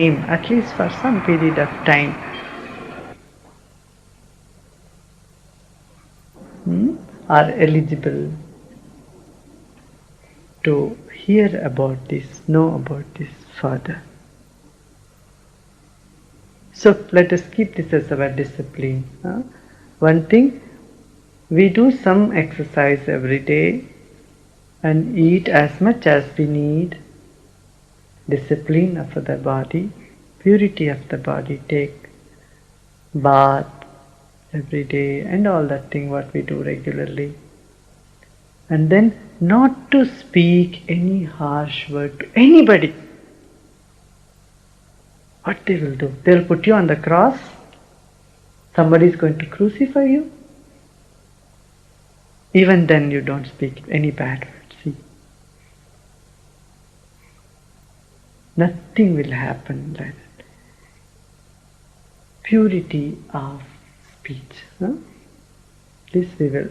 at least for some period of time, are eligible to hear about this, know about this further. So let us keep this as our discipline. One thing, we do some exercise every day and eat as much as we need. Discipline of the body, purity of the body, take bath every day and all that thing what we do regularly. And then not to speak any harsh word to anybody. What they will do? They will put you on the cross. Somebody is going to crucify you. Even then you don't speak any bad words. See, nothing will happen like that. Purity of speech. This we will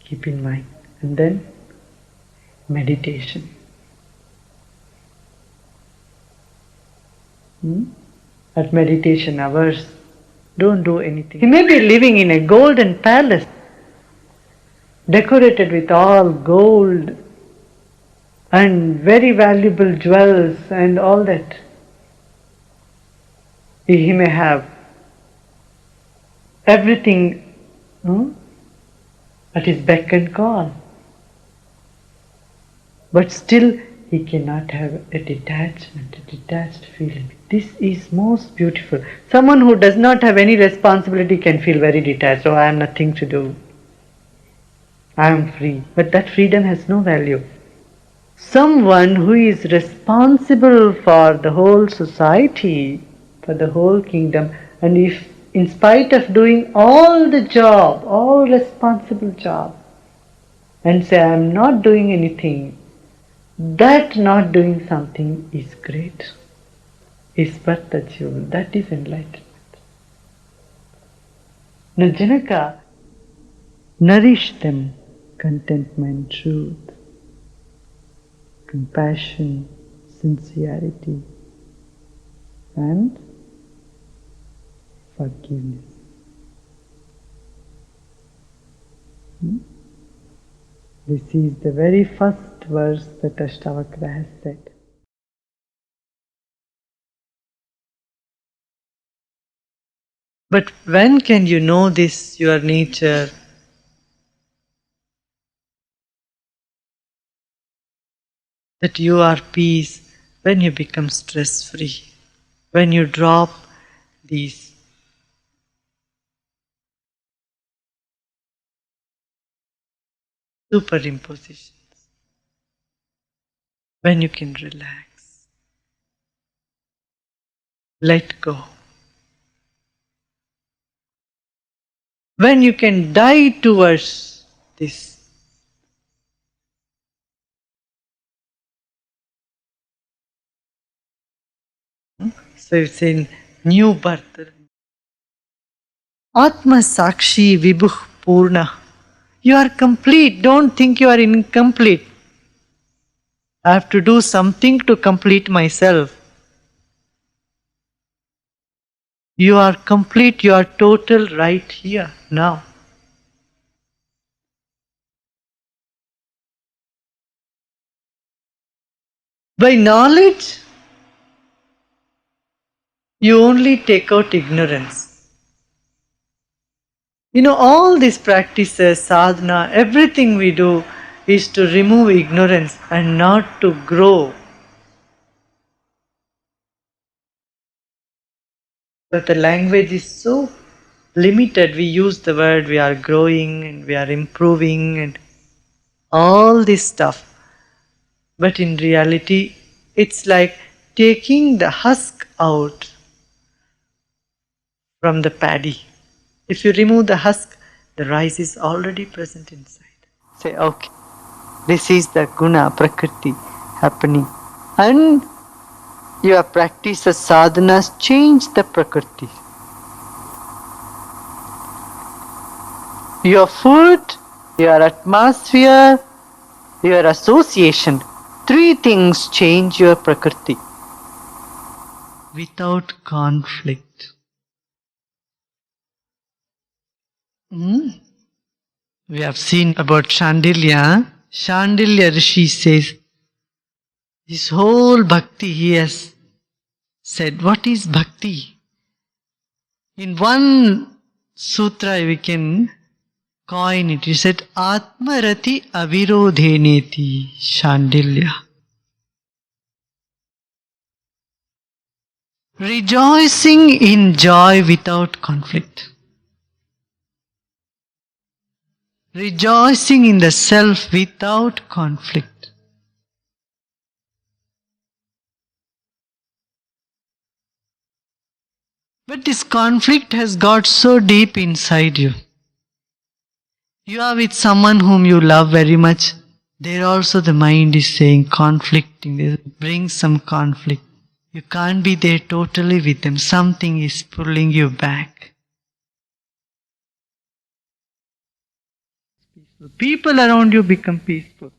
keep in mind. And then meditation. At meditation hours, don't do anything. You may be living in a golden palace, decorated with all gold and very valuable jewels and all that. He may have everything at his beck and call, but still he cannot have a detached feeling. This is most beautiful. Someone who does not have any responsibility can feel very detached. Oh, I have nothing to do. I am free. But that freedom has no value. Someone who is responsible for the whole society, for the whole kingdom, and if in spite of doing all the job, all responsible job, and say I am not doing anything, that not doing something is great, is Bhattachyul, that is enlightenment. Now Janaka nourished them contentment, truth, compassion, sincerity, and forgiveness. This is the very first verse that Ashtavakra has said. But when can you know this, your nature? That you are peace, when you become stress-free, when you drop these superimpositions, when you can relax, let go, when you can die towards this. So it's in new birth. Atma Sakshi Vibhuh Purna. You are complete. Don't think you are incomplete. I have to do something to complete myself. You are complete. You are total right here, now. By knowledge, you only take out ignorance. All these practices, sadhana, everything we do is to remove ignorance and not to grow. But the language is so limited. We use the word we are growing and we are improving and all this stuff. But in reality, it's like taking the husk out from the paddy. If you remove the husk, the rice is already present inside. Say, okay, this is the guna, prakriti happening. And your practice of sadhanas change the prakriti. Your food, your atmosphere, your association, 3 things change your prakriti. without conflict. Hmm? We have seen about Shandilya. Shandilya Rishi says, his whole bhakti he has said, what is bhakti? In one sutra we can coin it. He said, Atmarati avirodheneti Shandilya. Rejoicing in joy without conflict. Rejoicing in the self without conflict. But this conflict has got so deep inside you. You are with someone whom you love very much. There also the mind is saying conflicting. It brings some conflict. You can't be there totally with them. Something is pulling you back. People around you become peaceful.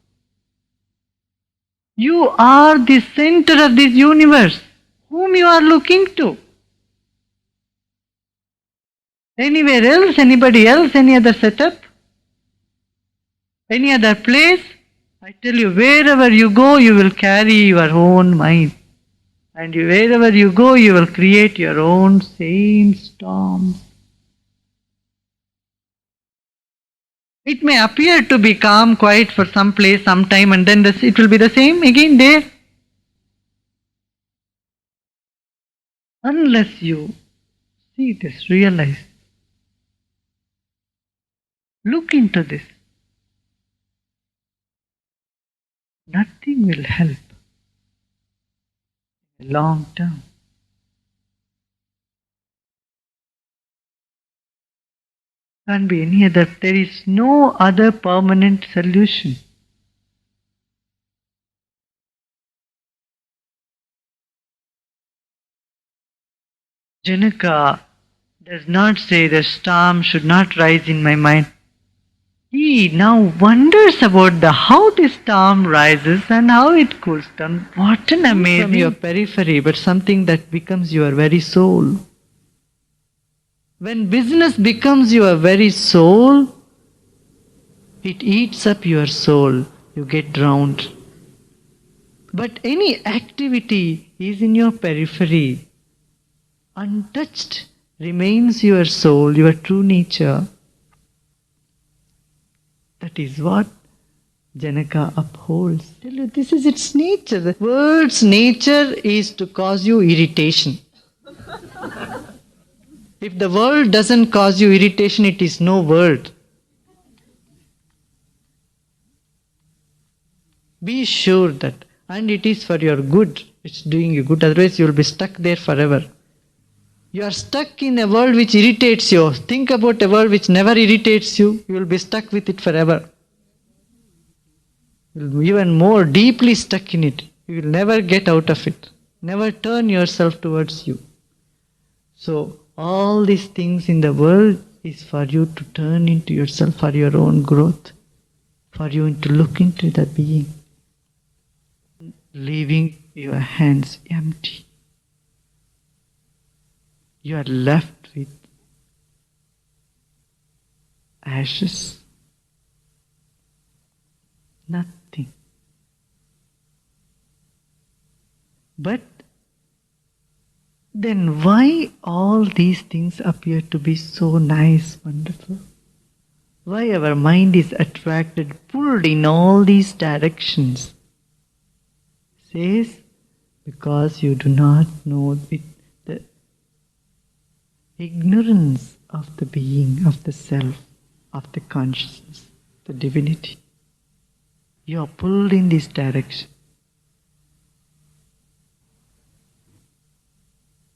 You are the center of this universe, whom you are looking to. Anywhere else, anybody else, any other setup, any other place, I tell you, wherever you go, you will carry your own mind. And wherever you go, you will create your own same storms. It may appear to be calm, quiet for some place, some time, and then it will be the same again there. Unless you see this, realize, look into this, nothing will help long term. Can't be any other. There is no other permanent solution. Janaka does not say the storm should not rise in my mind. He now wonders about how the storm rises and how it cools down. What an amazing from your periphery, but something that becomes your very soul. When business becomes your very soul, it eats up your soul. You get drowned. But any activity is in your periphery. Untouched remains your soul, your true nature. That is what Janaka upholds. Tell you, this is its nature. The world's nature is to cause you irritation. If the world doesn't cause you irritation, it is no world. Be sure that, and it is for your good. It's doing you good, otherwise you will be stuck there forever. You are stuck in a world which irritates you. Think about a world which never irritates you. You will be stuck with it forever. You will be even more deeply stuck in it. You will never get out of it. Never turn yourself towards you. So, all these things in the world is for you to turn into yourself for your own growth. For you to look into the being. Leaving your hands empty. You are left with ashes. Nothing. But then why all these things appear to be so nice, wonderful? Why our mind is attracted, pulled in all these directions? Says, because you do not know the ignorance of the being, of the self, of the consciousness, the divinity. You are pulled in this direction.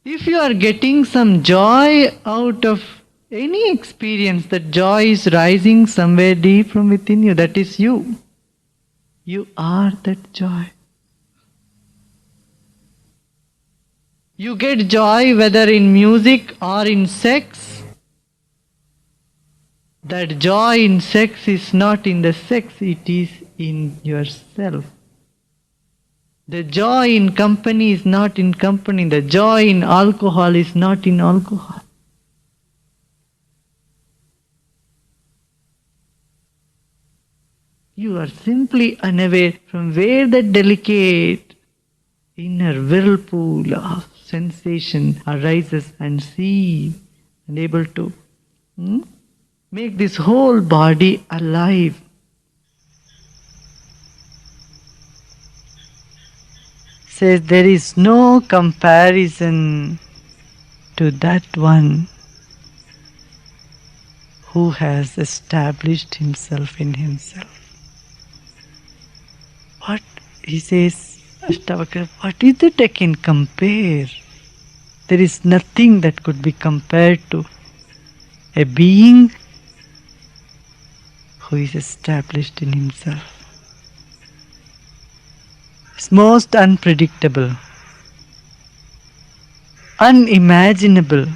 If you are getting some joy out of any experience, that joy is rising somewhere deep from within you, that is you. You are that joy. You get joy whether in music or in sex. That joy in sex is not in the sex, it is in yourself. The joy in company is not in company. The joy in alcohol is not in alcohol. You are simply unaware from where the delicate inner whirlpool of sensation arises and see and able to make this whole body alive. Says there is no comparison to that one who has established himself in himself. What he says, Ashtavakra, what is that I can compare? There is nothing that could be compared to a being who is established in himself. It's most unpredictable, unimaginable.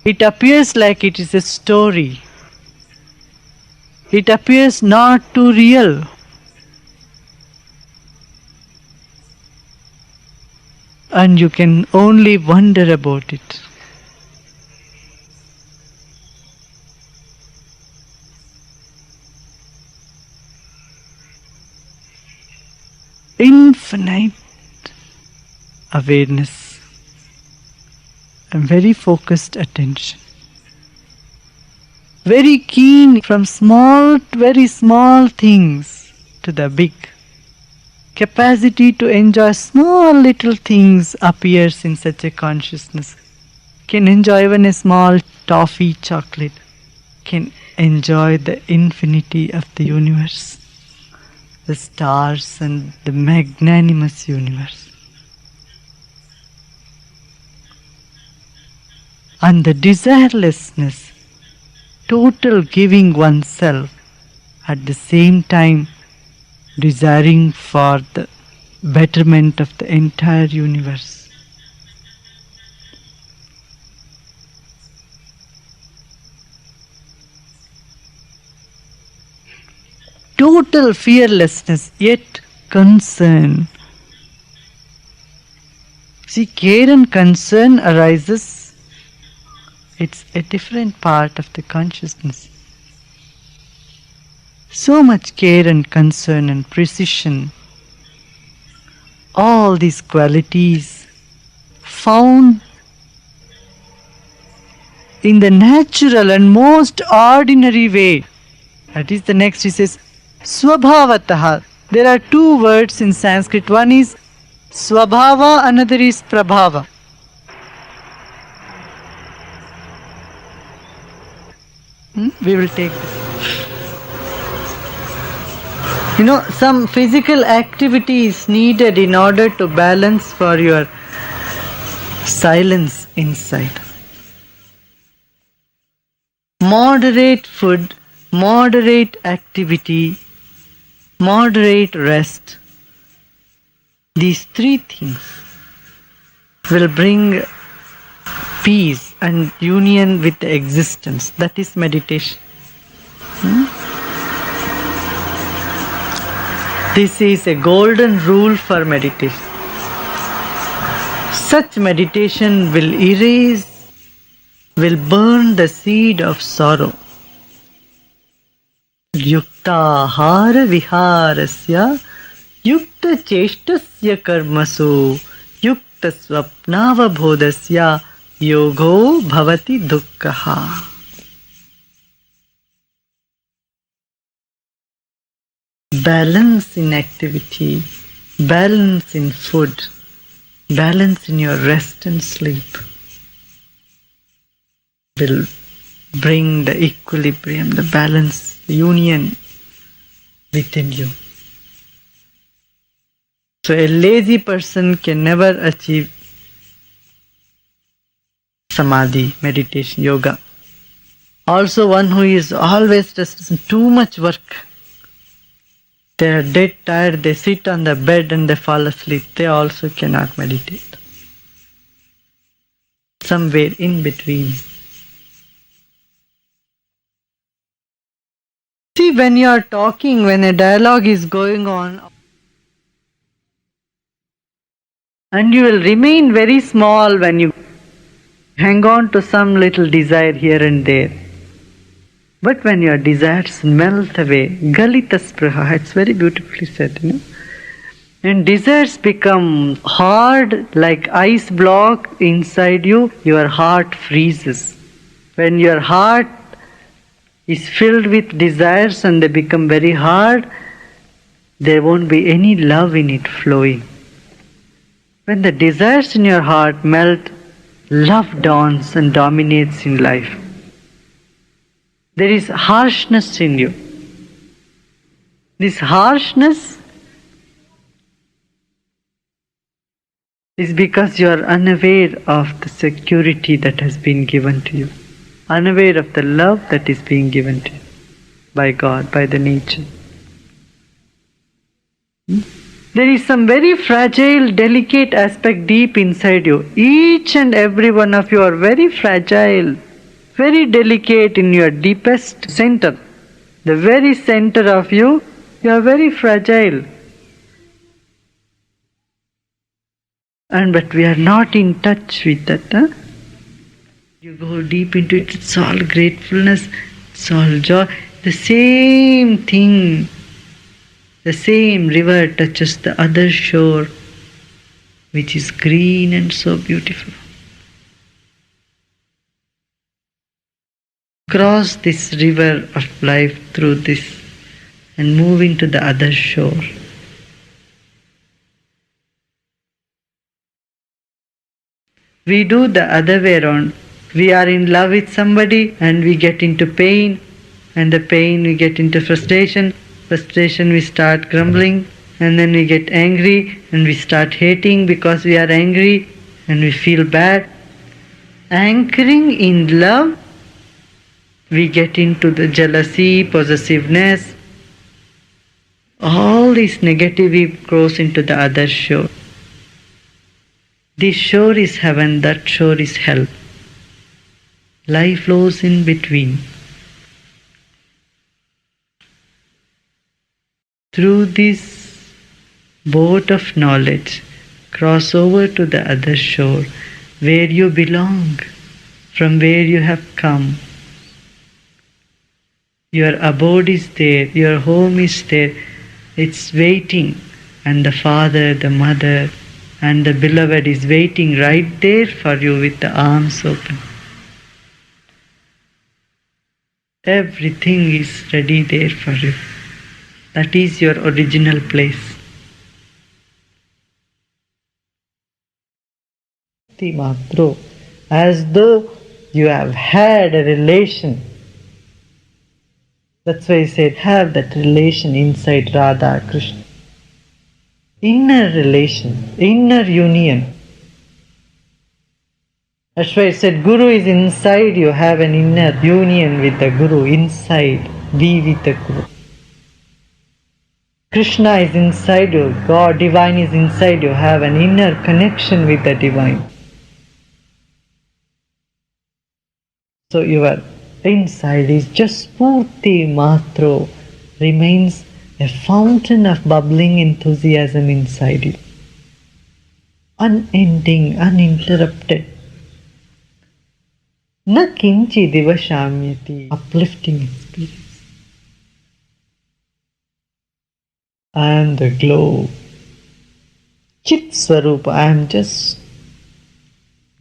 It appears like it is a story. It appears not too real. And you can only wonder about it. Infinite awareness and very focused attention. Very keen from small, very small things to the big. Capacity to enjoy small little things appears in such a consciousness. Can enjoy even a small toffee chocolate. Can enjoy the infinity of the universe, the stars and the magnanimous universe. And the desirelessness, total giving oneself, at the same time desiring for the betterment of the entire universe. Total fearlessness, yet concern. See, care and concern arises, it's a different part of the consciousness. So much care and concern and precision, all these qualities found in the natural and most ordinary way. That is the next, he says, Swabhavataha. There are two words in Sanskrit. One is Swabhava, another is Prabhava. We will take this. Some physical activity is needed in order to balance for your silence inside. Moderate food, moderate activity, moderate rest. These three things will bring peace and union with the existence. That is meditation. This is a golden rule for meditation. Such meditation will erase, will burn the seed of sorrow. Yukta hara viharasya, yukta cheshtasya karmasu, yukta swapnava bodhasya, yogo bhavati dukkha. Balance in activity, balance in food, balance in your rest and sleep will bring the equilibrium, the balance, the union within you. So a lazy person can never achieve samadhi, meditation, yoga. Also one who is always just too much work. They are dead tired, they sit on the bed and they fall asleep. They also cannot meditate. Somewhere in between. See, when you are talking, when a dialogue is going on, And you will remain very small when you hang on to some little desire here and there. But when your desires melt away, Galita Spriha, it's very beautifully said, and desires become hard like ice block inside you, your heart freezes. When your heart is filled with desires and they become very hard, there won't be any love in it flowing. When the desires in your heart melt, love dawns and dominates in life. There is harshness in you. This harshness is because you are unaware of the security that has been given to you, unaware of the love that is being given to you by God, by the nature. There is some very fragile, delicate aspect deep inside you. Each and every one of you are very fragile, very delicate in your deepest center. The very center of you, you are very fragile. But we are not in touch with that. You go deep into it, it's all gratefulness, it's all joy. The same thing, the same river touches the other shore, which is green and so beautiful. Cross this river of life through this and move into the other shore. We do the other way around. We are in love with somebody and we get into pain, and the pain we get into frustration. Frustration we start grumbling, and then we get angry and we start hating because we are angry and we feel bad. Anchoring in love, we get into the jealousy, possessiveness. All this negativity goes into the other shore. This shore is heaven, that shore is hell. Life flows in between. Through this boat of knowledge, cross over to the other shore, where you belong, from where you have come. Your abode is there, your home is there, it's waiting, and the father, the mother, and the beloved is waiting right there for you with the arms open. Everything is ready there for you. That is your original place. Matro, as though you have had a relation. That's why I said, have that relation inside Radha, Krishna. Inner relation, inner union. That's why I said, Guru is inside you, have an inner union with the Guru, inside, be with the Guru. Krishna is inside you, God, divine is inside you, have an inner connection with the divine. So your inside is just Spurti Matro, remains a fountain of bubbling enthusiasm inside you. Unending, uninterrupted. Na kinchi divashamyati, uplifting experience. I am the glow. Chit Swarupa, I am just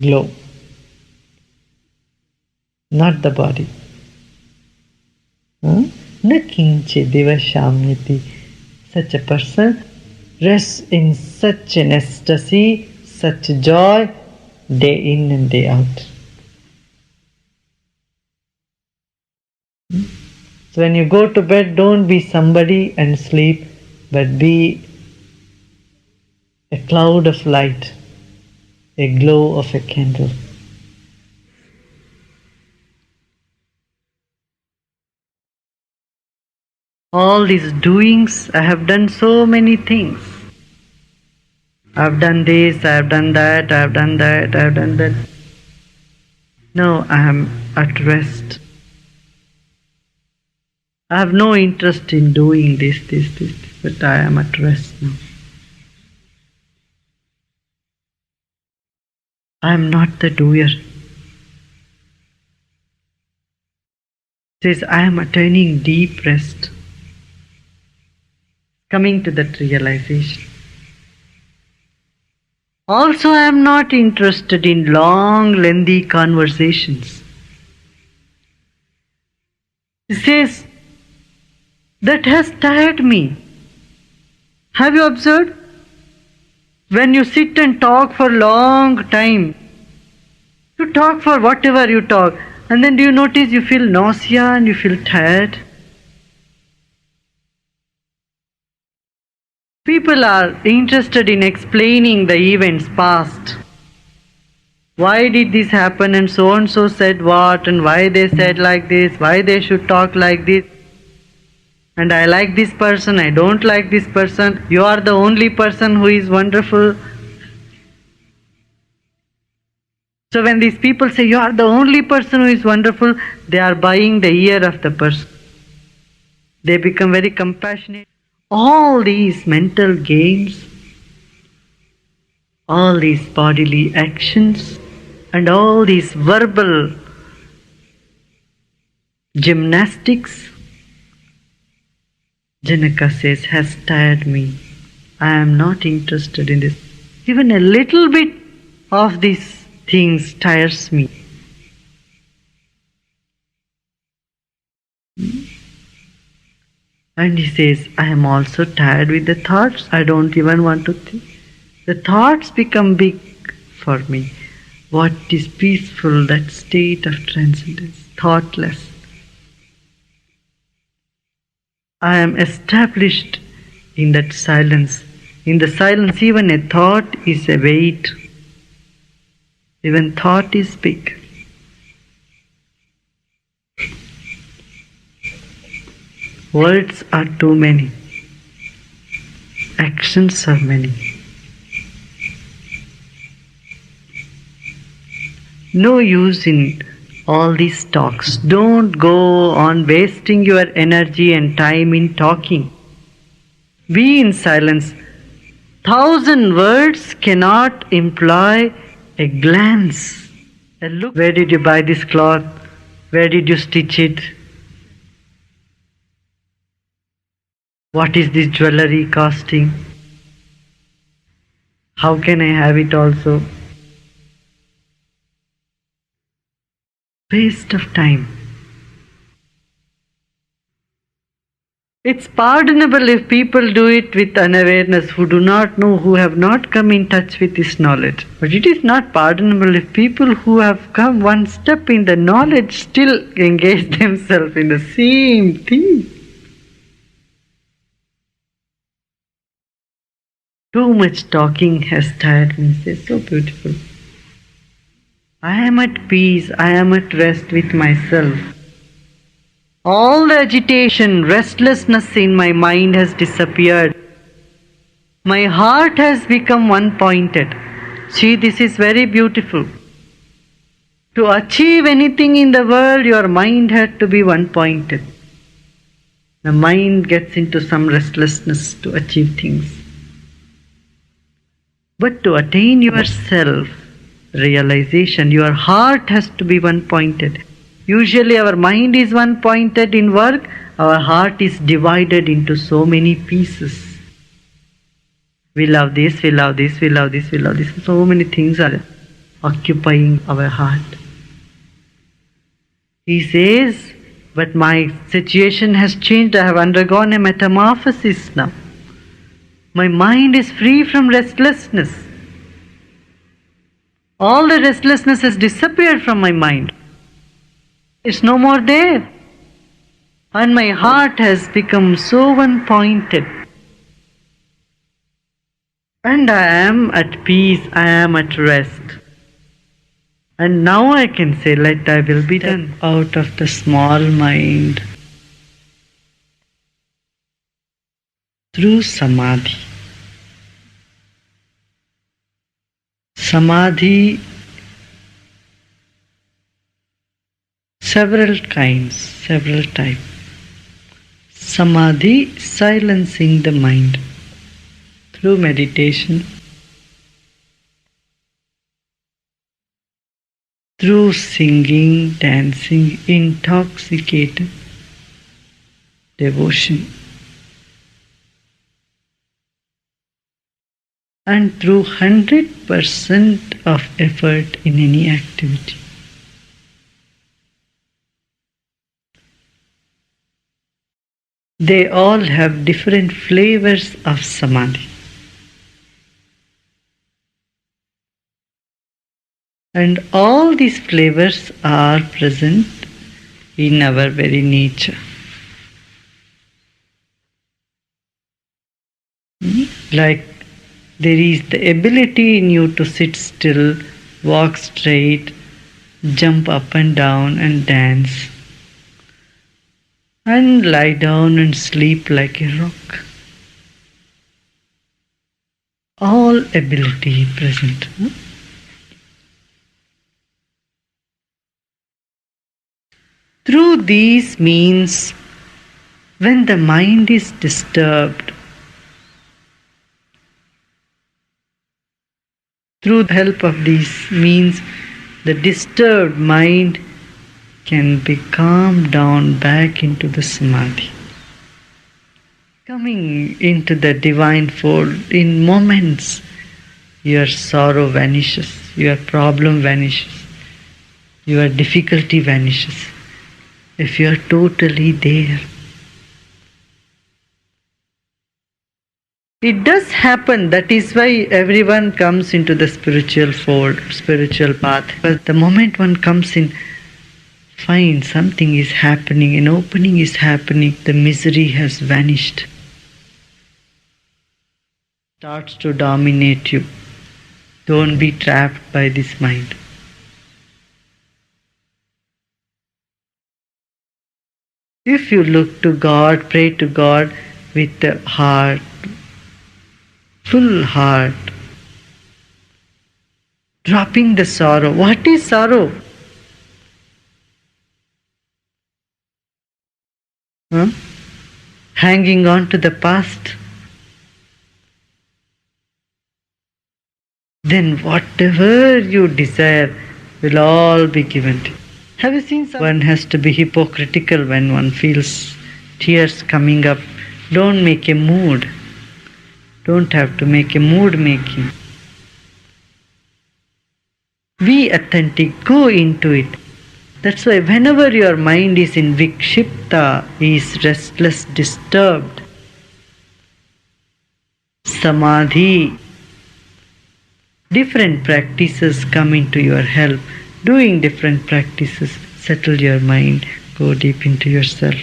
glow. Not the body. Na kinchi divashamyati. Such a person rests in such an ecstasy, such joy, day in and day out. So when you go to bed, don't be somebody and sleep, but be a cloud of light, a glow of a candle. All these doings, I have done so many things. I have done this, I have done that, I have done that, I have done that. No, I am at rest. I have no interest in doing this, but I am at rest now. I am not the doer. Says I am attaining deep rest. Coming to that realization. Also, I am not interested in long, lengthy conversations. He says, that has tired me. Have you observed? When you sit and talk for a long time, you talk for whatever you talk, and then do you notice you feel nausea and you feel tired? People are interested in explaining the events past. Why did this happen and so said what and why they said like this, why they should talk like this. And I like this person, I don't like this person. You are the only person who is wonderful. So when these people say you are the only person who is wonderful, they are buying the ear of the person. They become very compassionate. All these mental games, all these bodily actions, and all these verbal gymnastics, Janaka says, has tired me. I am not interested in this. Even a little bit of these things tires me. And he says, I am also tired with the thoughts. I don't even want to think. The thoughts become big for me. What is peaceful, that state of transcendence, thoughtless. I am established in that silence. In the silence, even a thought is a weight. Even thought is big. Words are too many. Actions are many. No use in all these talks. Don't go on wasting your energy and time in talking. Be in silence. 1,000 words cannot imply a glance, a look. Where did you buy this cloth? Where did you stitch it? What is this jewelry costing? How can I have it also? Waste of time. It's pardonable if people do it with unawareness, who do not know, who have not come in touch with this knowledge. But it is not pardonable if people who have come one step in the knowledge still engage themselves in the same thing. Too much talking has tired me. It's so beautiful. I am at peace, I am at rest with myself. All the agitation, restlessness in my mind has disappeared. My heart has become one-pointed. See, this is very beautiful. To achieve anything in the world, your mind had to be one-pointed. The mind gets into some restlessness to achieve things. But to attain your self-realization, your heart has to be one-pointed. Usually our mind is one-pointed in work, our heart is divided into so many pieces. We love this, we love this, we love this, we love this. So many things are occupying our heart. He says, but my situation has changed. I have undergone a metamorphosis now. My mind is free from restlessness. All the restlessness has disappeared from my mind. It's no more there. And my heart has become so one-pointed. And I am at peace, I am at rest. And now I can say, let thy will be done. Out of the small mind through samadhi. Samadhi, several kinds, several types. Samadhi, silencing the mind through meditation. through singing, dancing, intoxicated devotion, and through 100% of effort in any activity. They all have different flavors of samadhi. And all these flavors are present in our very nature. Like there is the ability in you to sit still, walk straight, jump up and down and dance, and lie down and sleep like a rock. All ability present. Through these means, when the mind is disturbed, through the help of these means, the disturbed mind can be calmed down back into the samadhi. Coming into the divine fold, in moments, your sorrow vanishes, your problem vanishes, your difficulty vanishes. If you are totally there. It does happen, that is why everyone comes into the spiritual fold, spiritual path. But the moment one comes in, find something is happening, an opening is happening, the misery has vanished. Starts to dominate you. Don't be trapped by this mind. If you look to God, pray to God with the heart, full heart, dropping the sorrow. What is sorrow? Hanging on to the past. Then whatever you desire will all be given to you. Have you seen one has to be hypocritical when one feels tears coming up? Don't make a mood. Don't have to make a mood making. Be authentic, go into it. That's why whenever your mind is in vikshipta, is restless, disturbed, samadhi, different practices come into your help. Doing different practices, settle your mind, go deep into yourself.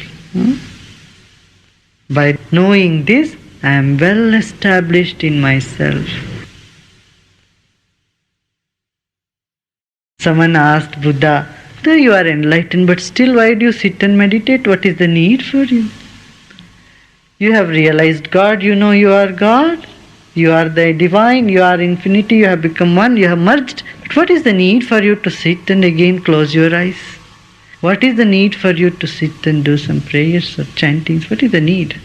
By knowing this, I am well established in myself. Someone asked Buddha, you are enlightened, but still why do you sit and meditate? What is the need for you? You have realized God, you know you are God. You are the divine, you are infinity, you have become one, you have merged. But what is the need for you to sit and again close your eyes? What is the need for you to sit and do some prayers or chantings? What is the need?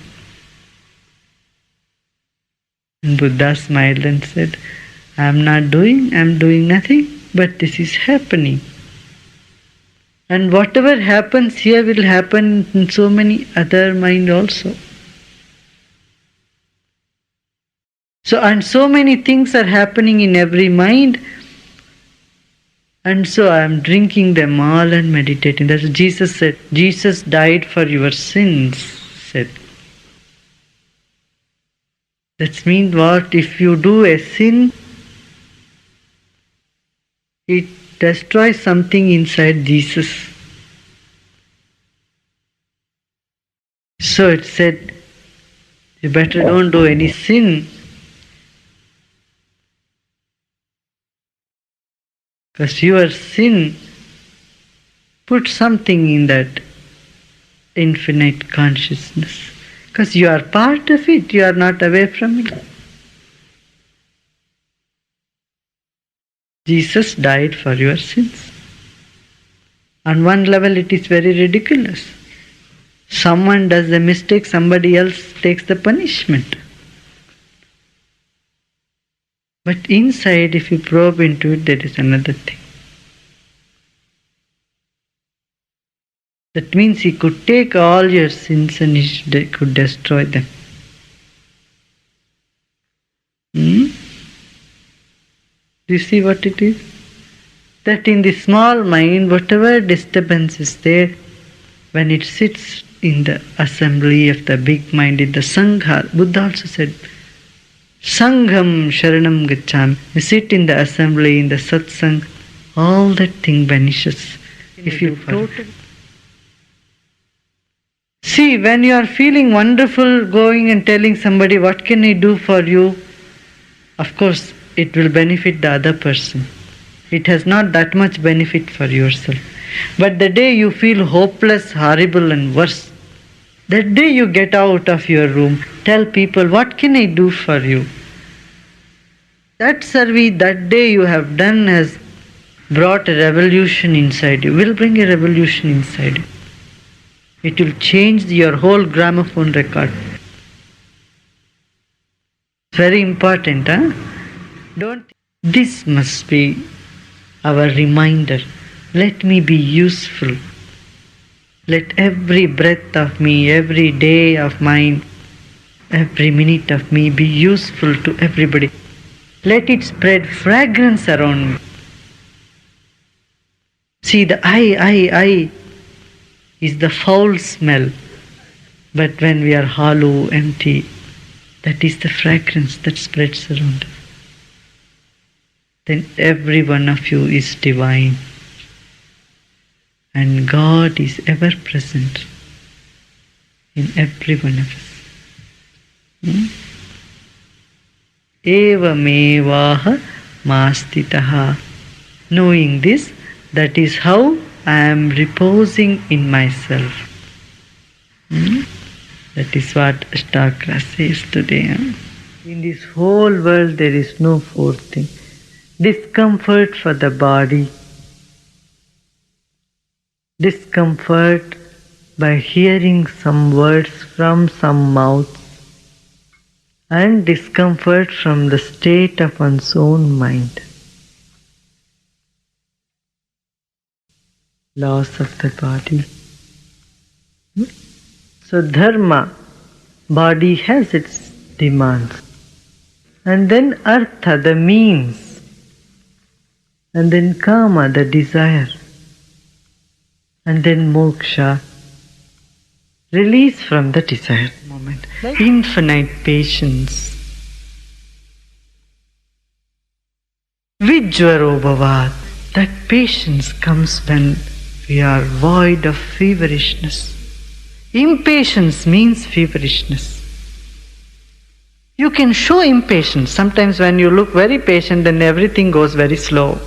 And Buddha smiled and said, I am not doing, I am doing nothing, but this is happening. And whatever happens here will happen in so many other minds also. So many things are happening in every mind. And so I am drinking them all and meditating. That's what Jesus said. Jesus died for your sins, said. That means what? If you do a sin, it destroys something inside Jesus. So it said, you better don't do any sin. Because your sin put something in that infinite consciousness. Because you are part of it, you are not away from it. Jesus died for your sins. On one level it is very ridiculous. Someone does a mistake, somebody else takes the punishment. But inside, if you probe into it, there is another thing. That means he could take all your sins and he could destroy them. Do you see what it is? That in the small mind, whatever disturbance is there, when it sits in the assembly of the big mind, in the Sangha, Buddha also said, Sangham Sharanam Gacchami. You sit in the assembly, in the satsang, all that thing vanishes. If you see, when you are feeling wonderful, going and telling somebody, what can I do for you? Of course, it will benefit the other person. It has not that much benefit for yourself. But the day you feel hopeless, horrible and worse, that day you get out of your room, tell people, what can I do for you? That service that day you have done has brought a revolution inside you, will bring a revolution inside you. It will change your whole gramophone record. Very important, huh? This must be our reminder. Let me be useful. Let every breath of me, every day of mine, every minute of me be useful to everybody. Let it spread fragrance around me. See, the I is the foul smell. But when we are hollow, empty, that is the fragrance that spreads around us. Then every one of you is divine. And God is ever present in every one of us. Evamevaha mastitaha. Knowing this, that is how I am reposing in myself. That is what Astakara says today. In this whole world there is no fourth thing. Discomfort for the body. Discomfort by hearing some words from some mouth. And discomfort from the state of one's own mind. Loss of the body. So dharma, body has its demands. And then artha, the means. And then kama, the desire. And then moksha, release from the desire moment. Infinite patience. Vijvaro bhavat. That patience comes when we are void of feverishness. Impatience means feverishness. You can show impatience. Sometimes when you look very patient, then everything goes very slow,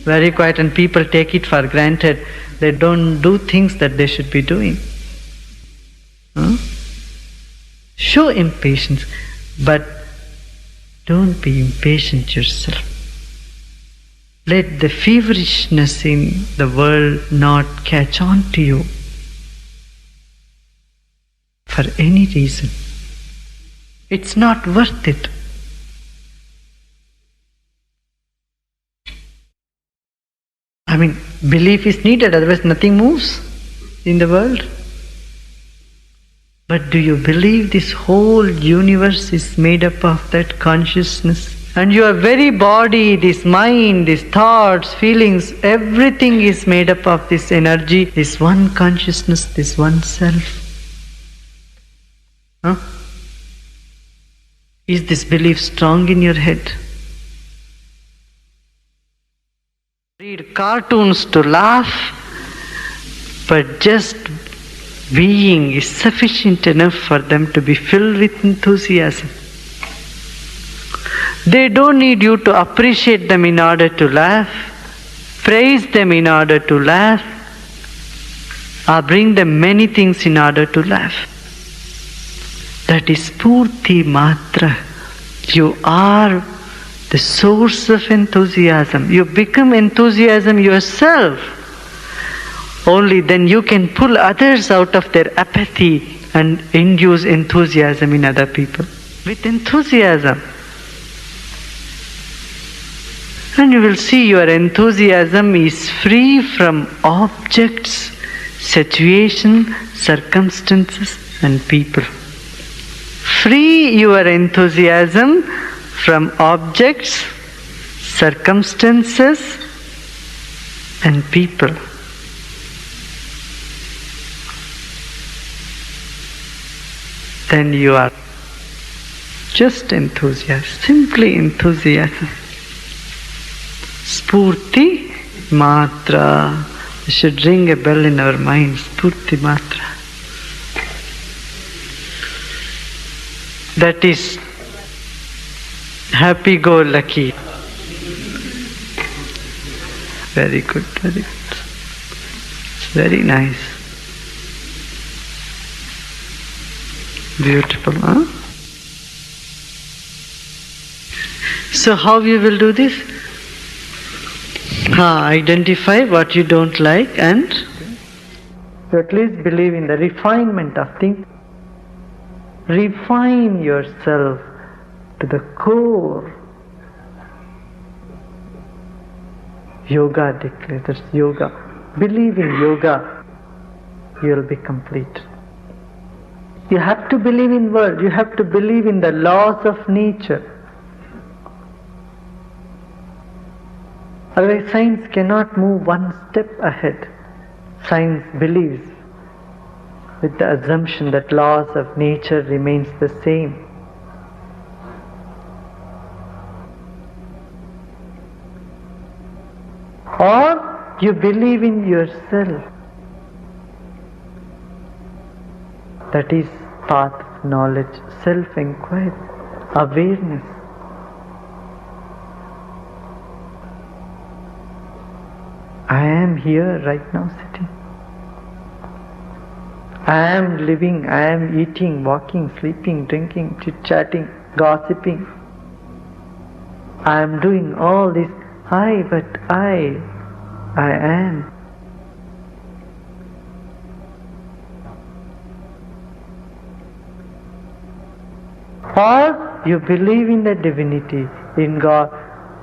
very quiet, and people take it for granted. They don't do things that they should be doing. Show impatience, but don't be impatient yourself. Let the feverishness in the world not catch on to you for any reason. It's not worth it. I mean, belief is needed, otherwise nothing moves in the world. But do you believe this whole universe is made up of that consciousness? And your very body, this mind, these thoughts, feelings, everything is made up of this energy, this one consciousness, this one self. Is this belief strong in your head? Read cartoons to laugh, but just being is sufficient enough for them to be filled with enthusiasm. They don't need you to appreciate them in order to laugh, praise them in order to laugh, or bring them many things in order to laugh. That is Purti Matra. You are the source of enthusiasm. You become enthusiasm yourself. Only then you can pull others out of their apathy and induce enthusiasm in other people. With enthusiasm. And you will see your enthusiasm is free from objects, situation, circumstances and people. Free your enthusiasm from objects, circumstances and people. Then you are just enthusiasm, simply enthusiasm. Spurti Matra. We should ring a bell in our minds. Spurti Matra. That is happy-go-lucky. Very good, very good. Very nice. Beautiful, huh? So how you will do this? Identify what you don't like and so at least believe in the refinement of things. Refine yourself to the core. Yoga declares, that's yoga. Believe in yoga, you will be complete. You have to believe in world, you have to believe in the laws of nature. Otherwise science cannot move one step ahead. Science believes with the assumption that laws of nature remains the same. Or you believe in yourself. That is path of knowledge, self-inquiry, awareness. I am here right now sitting. I am living, I am eating, walking, sleeping, drinking, chit-chatting, gossiping. I am doing all this. But I am. Or you believe in the divinity, in God,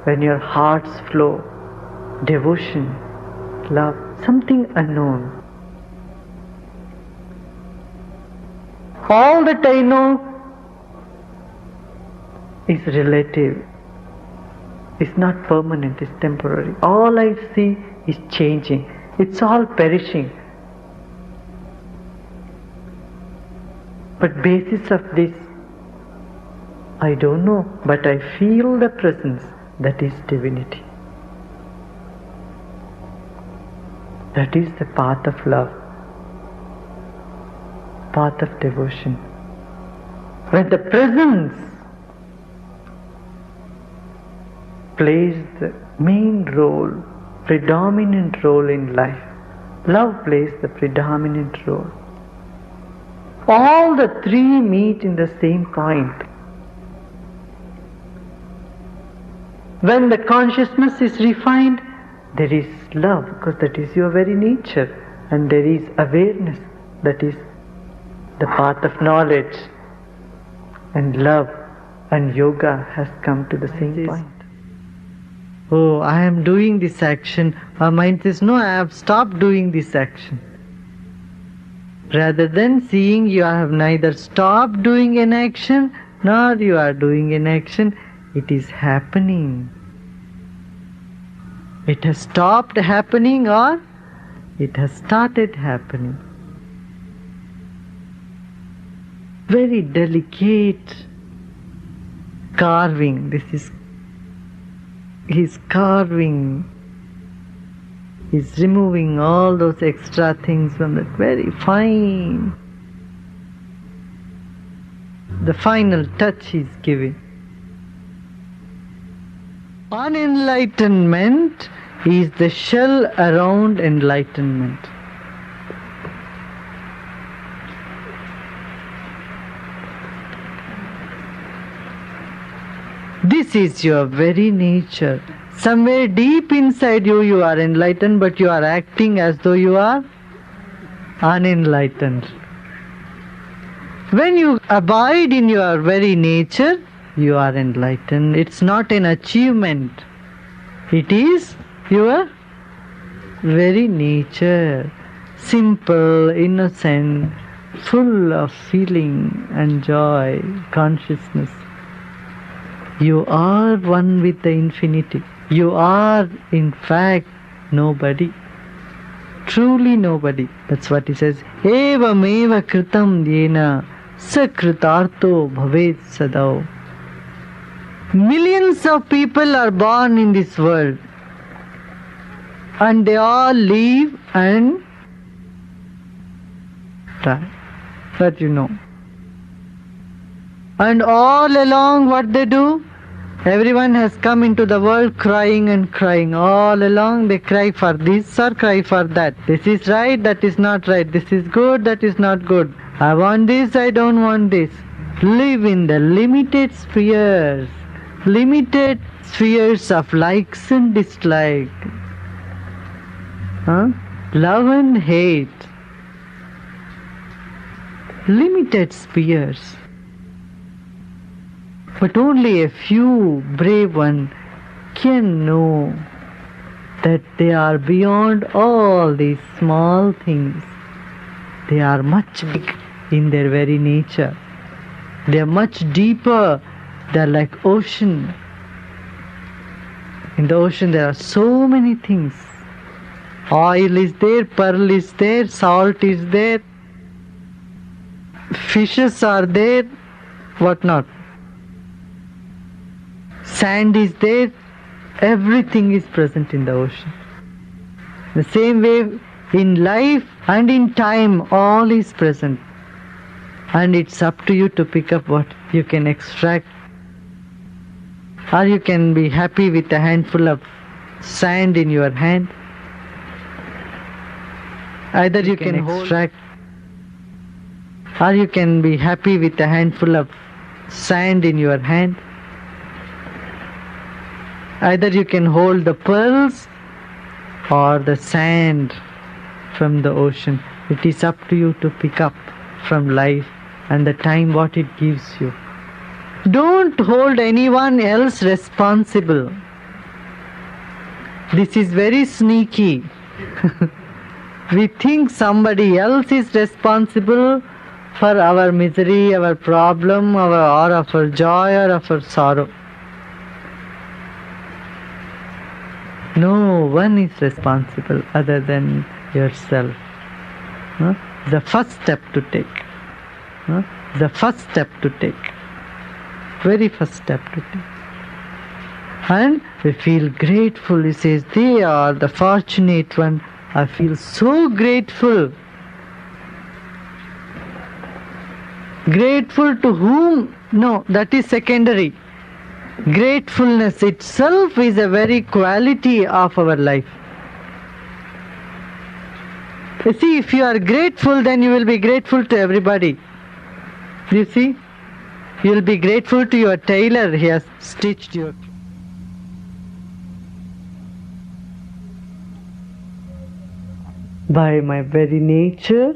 when your hearts flow, devotion, love, something unknown. All that I know is relative. It's not permanent, it's temporary. All I see is changing. It's all perishing. But basis of this, I don't know, but I feel the presence, that is divinity. That is the path of love, path of devotion. When the presence plays the main role, predominant role in life, love plays the predominant role. All the three meet in the same point. When the consciousness is refined, there is love, because that is your very nature, and there is awareness, that is the path of knowledge, and love and yoga has come to the same point. Oh, I am doing this action. Our mind says, no, I have stopped doing this action. Rather than seeing you have neither stopped doing an action, nor you are doing an action, it is happening. It has stopped happening or it has started happening. Very delicate carving. This is he's carving. He's removing all those extra things from that very fine. The final touch he's giving. Unenlightenment is the shell around enlightenment. This is your very nature. Somewhere deep inside you, you are enlightened, but you are acting as though you are unenlightened. When you abide in your very nature, you are enlightened. It's not an achievement. It is your very nature. simple, innocent, full of feeling and joy, consciousness. You are one with the infinity. You are, in fact, nobody. Truly nobody. That's what he says. Evam eva kritam yena sakritartho bhavet sadao. Millions of people are born in this world, and they all live and die. That you know. And all along what they do? Everyone has come into the world crying and crying. All along they cry for this or cry for that. This is right, that is not right. This is good, that is not good. I want this, I don't want this. Live in the limited spheres. Limited spheres of likes and dislikes. Love and hate. Limited spheres. But only a few brave ones can know that they are beyond all these small things. They are much big in their very nature. They are much deeper. They are like ocean. In the ocean there are so many things. Oil is there, pearl is there, salt is there, fishes are there, what not. Sand is there, everything is present in the ocean. The same way in life and in time, all is present. And it's up to you to pick up what you can extract. Or you can be happy with a handful of sand in your hand. Either you can extract, or you can be happy with a handful of sand in your hand. Either you can hold the pearls or the sand from the ocean. It is up to you to pick up from life and the time what it gives you. Don't hold anyone else responsible. This is very sneaky. We think somebody else is responsible for our misery, our problem, or our joy or our sorrow. No one is responsible other than yourself. The first step to take. The first step to take. Very first step to take. And we feel grateful. He says, they are the fortunate one. I feel so grateful. Grateful to whom? No, that is secondary. Gratefulness itself is a very quality of our life. You see, if you are grateful, then you will be grateful to everybody. You see? You will be grateful to your tailor, he has stitched your. By my very nature,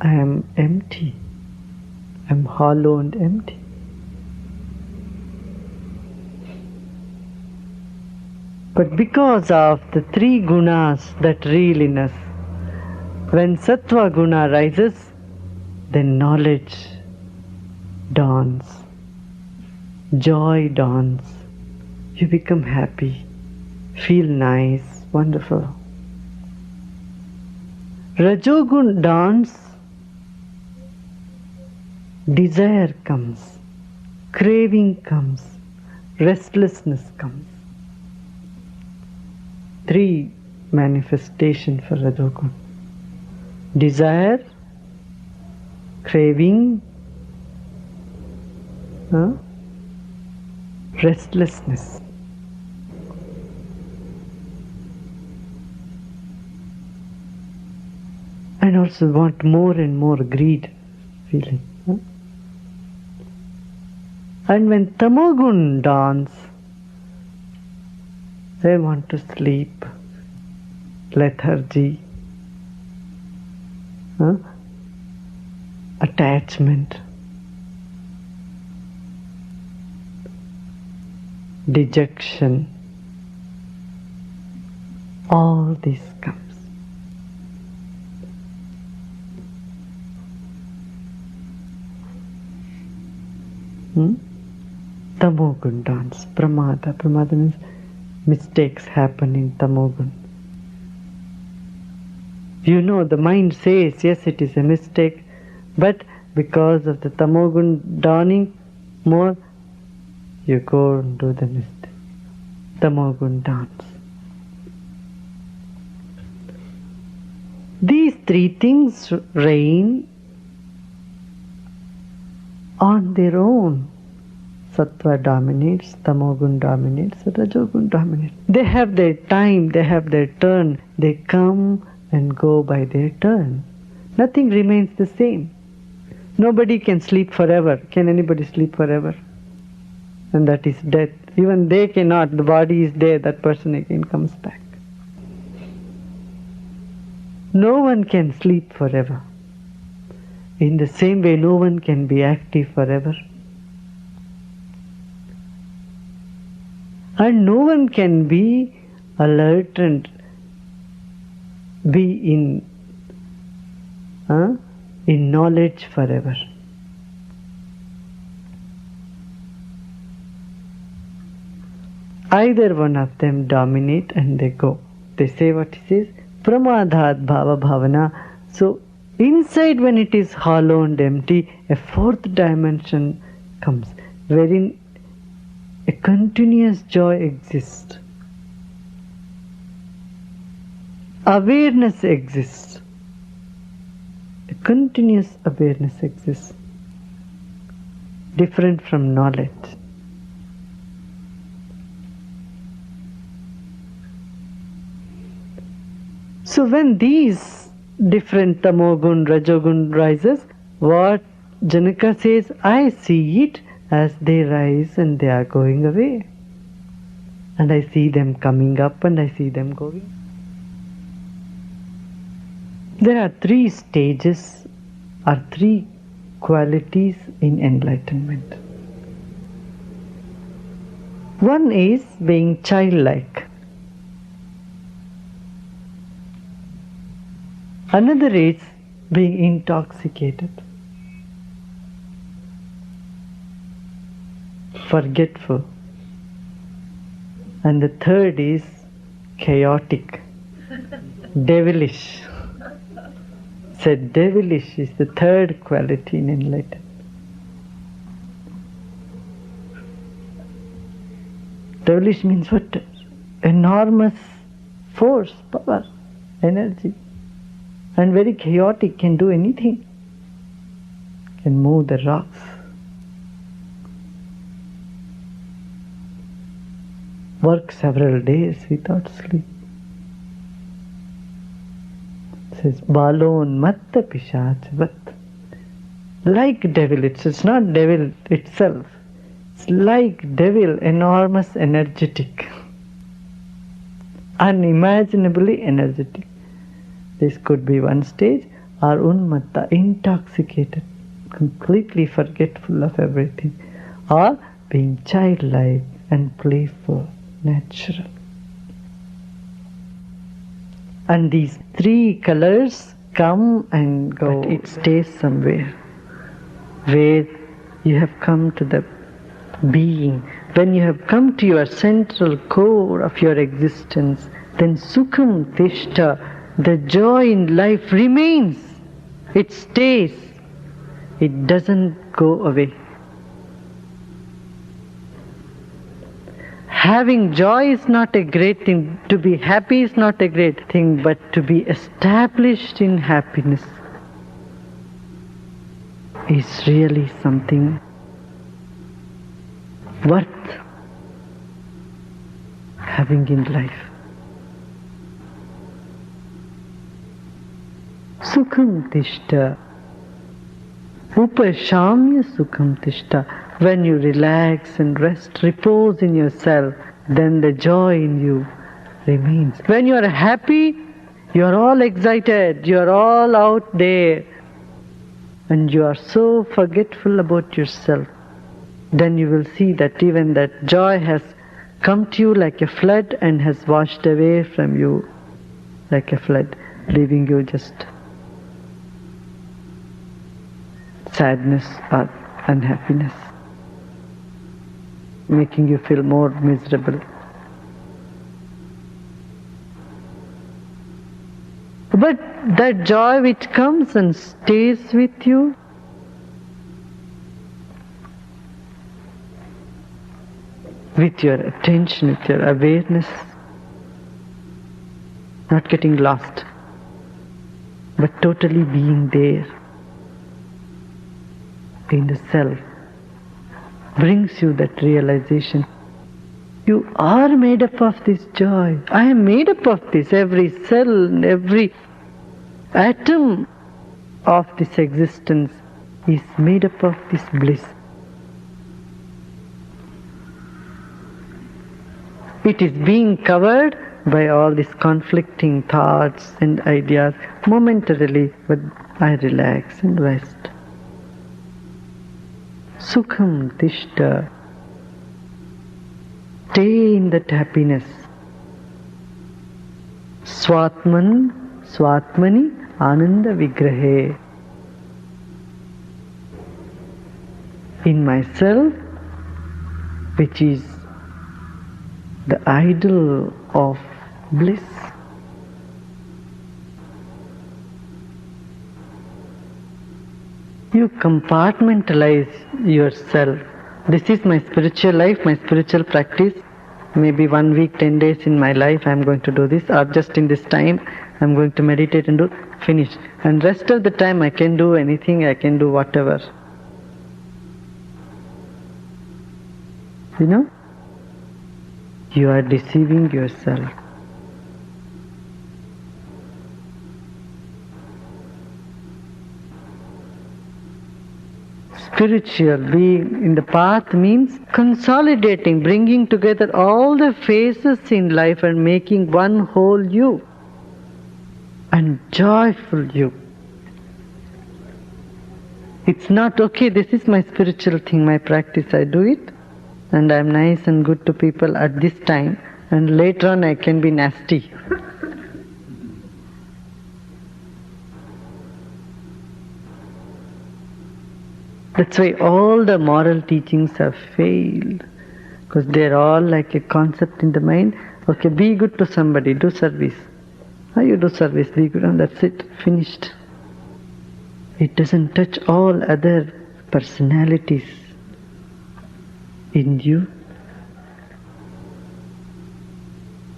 I am empty. I am hollow and empty. But because of the three gunas that reel in us, when sattva guna rises, then knowledge dawns, joy dawns, you become happy, feel nice, wonderful. Rajogun dawns, desire comes, craving comes, restlessness comes. Three manifestations for Rajogun: desire, craving, restlessness. And also want more and more, greed feeling. And when Tamogun dawns, they want to sleep, lethargy, attachment, dejection, all this comes. Hmm? Tamogun dance, pramada. Pramada means mistakes happen in tamogun. You know, the mind says, yes, it is a mistake, but because of the tamogun dawning more, you go and do the mistake. Tamogun dance. These three things reign on their own. Sattva dominates, tamogun dominates, rajogun dominates. They have their time, they have their turn. They come and go by their turn. Nothing remains the same. Nobody can sleep forever. Can anybody sleep forever? And that is death. Even they cannot. The body is there, that person again comes back. No one can sleep forever. In the same way, no one can be active forever. And no one can be alert and be in knowledge forever. Either one of them dominate and they go. They say what it says, pramadhat bhava bhavana. So inside, when it is hollow and empty, a fourth dimension comes, wherein a continuous joy exists. Awareness exists. A continuous awareness exists. Different from knowledge. So when these different tamogun, rajogun rises, what Janaka says, I see it as they rise and they are going away. And I see them coming up and I see them going. There are three stages or three qualities in enlightenment. One is being childlike. Another is being intoxicated, forgetful. And the third is chaotic, devilish. So devilish is the third quality in enlightenment. Devilish means what? Enormous force, power, energy. And very chaotic, can do anything. Can move the rocks. Work several days without sleep. It says, balon matta pishachavat. Like devil, it's not devil itself. It's like devil, enormous, energetic. Unimaginably energetic. This could be one stage, or unmatta, intoxicated, completely forgetful of everything, or being childlike and playful, natural. And these three colors come and go, but it stays somewhere, where you have come to the being. When you have come to your central core of your existence, then sukham tishta, the joy in life remains. It stays. It doesn't go away. Having joy is not a great thing. To be happy is not a great thing, but to be established in happiness is really something worth having in life. Sukham tishta, upashamya sukham tishta. When you relax and rest, repose in yourself, then the joy in you remains. When you are happy, you are all excited, you are all out there, and you are so forgetful about yourself. Then you will see that even that joy has come to you like a flood and has washed away from you like a flood, leaving you just sadness or unhappiness. making you feel more miserable. But that joy which comes and stays with you, with your attention, with your awareness, not getting lost, but totally being there in the self, brings you that realization. You are made up of this joy. I am made up of this. Every cell, every atom of this existence is made up of this bliss. It is being covered by all these conflicting thoughts and ideas momentarily, but I relax and rest. Sukham tishta. Stay in that happiness. Swatman, swatmani, ananda vigrahe. In myself, which is the idol of bliss. You compartmentalize yourself. This is my spiritual life, my spiritual practice. Maybe 1 week, 10 days in my life I am going to do this, or just in this time I am going to meditate and do, finish. And rest of the time I can do anything, I can do whatever. You know? You are deceiving yourself. Spiritual being in the path means consolidating, bringing together all the phases in life and making one whole you and joyful you. It's not okay, this is my spiritual thing, my practice, I do it and I'm nice and good to people at this time, and later on I can be nasty. That's why all the moral teachings have failed, because they're all like a concept in the mind. Okay, be good to somebody, do service. How you do service, be good, and that's it, finished. It doesn't touch all other personalities in you.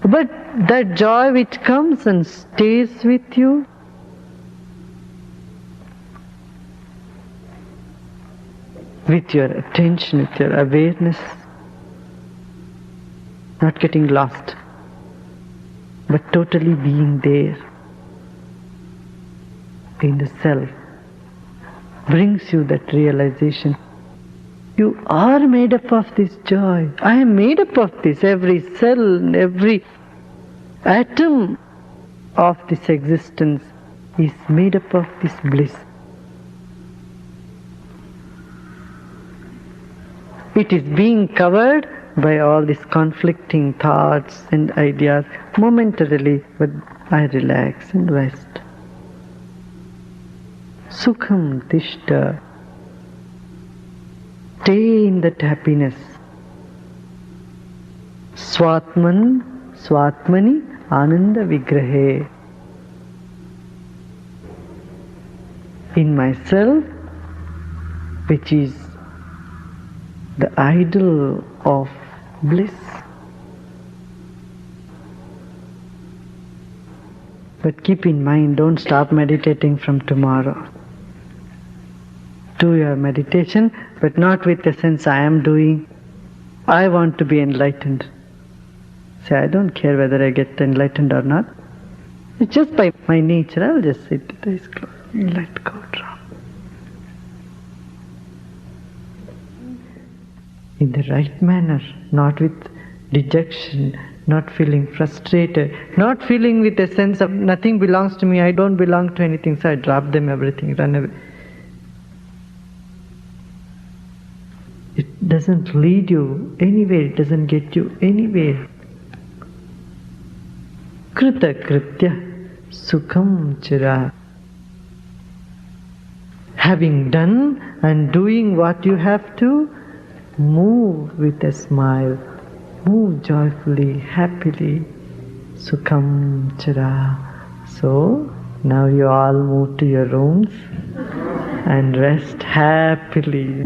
But that joy which comes and stays with you, with your attention, with your awareness, not getting lost, but totally being there in the self, brings you that realization. You are made up of this joy. I am made up of this. Every cell, every atom of this existence is made up of this bliss. It is being covered by all these conflicting thoughts and ideas momentarily, but I relax and rest. Sukham tishta. Stay in that happiness. Swatman, swatmani, ananda vigrahe. In myself, which is the idol of bliss. But keep in mind, don't stop meditating from tomorrow. Do your meditation, but not with the sense I am doing, I want to be enlightened. Say, I don't care whether I get enlightened or not. It's just by my nature, I'll just sit with eyes closed and let go drop. In the right manner, not with dejection, not feeling frustrated, not feeling with a sense of nothing belongs to me, I don't belong to anything, so I drop them everything, run away. It doesn't lead you anywhere, it doesn't get you anywhere. Krita kritya sukham chira. Having done and doing what you have to, Move with a smile. Move joyfully, happily. Sukham Chara. So, now you all move to your rooms and rest happily.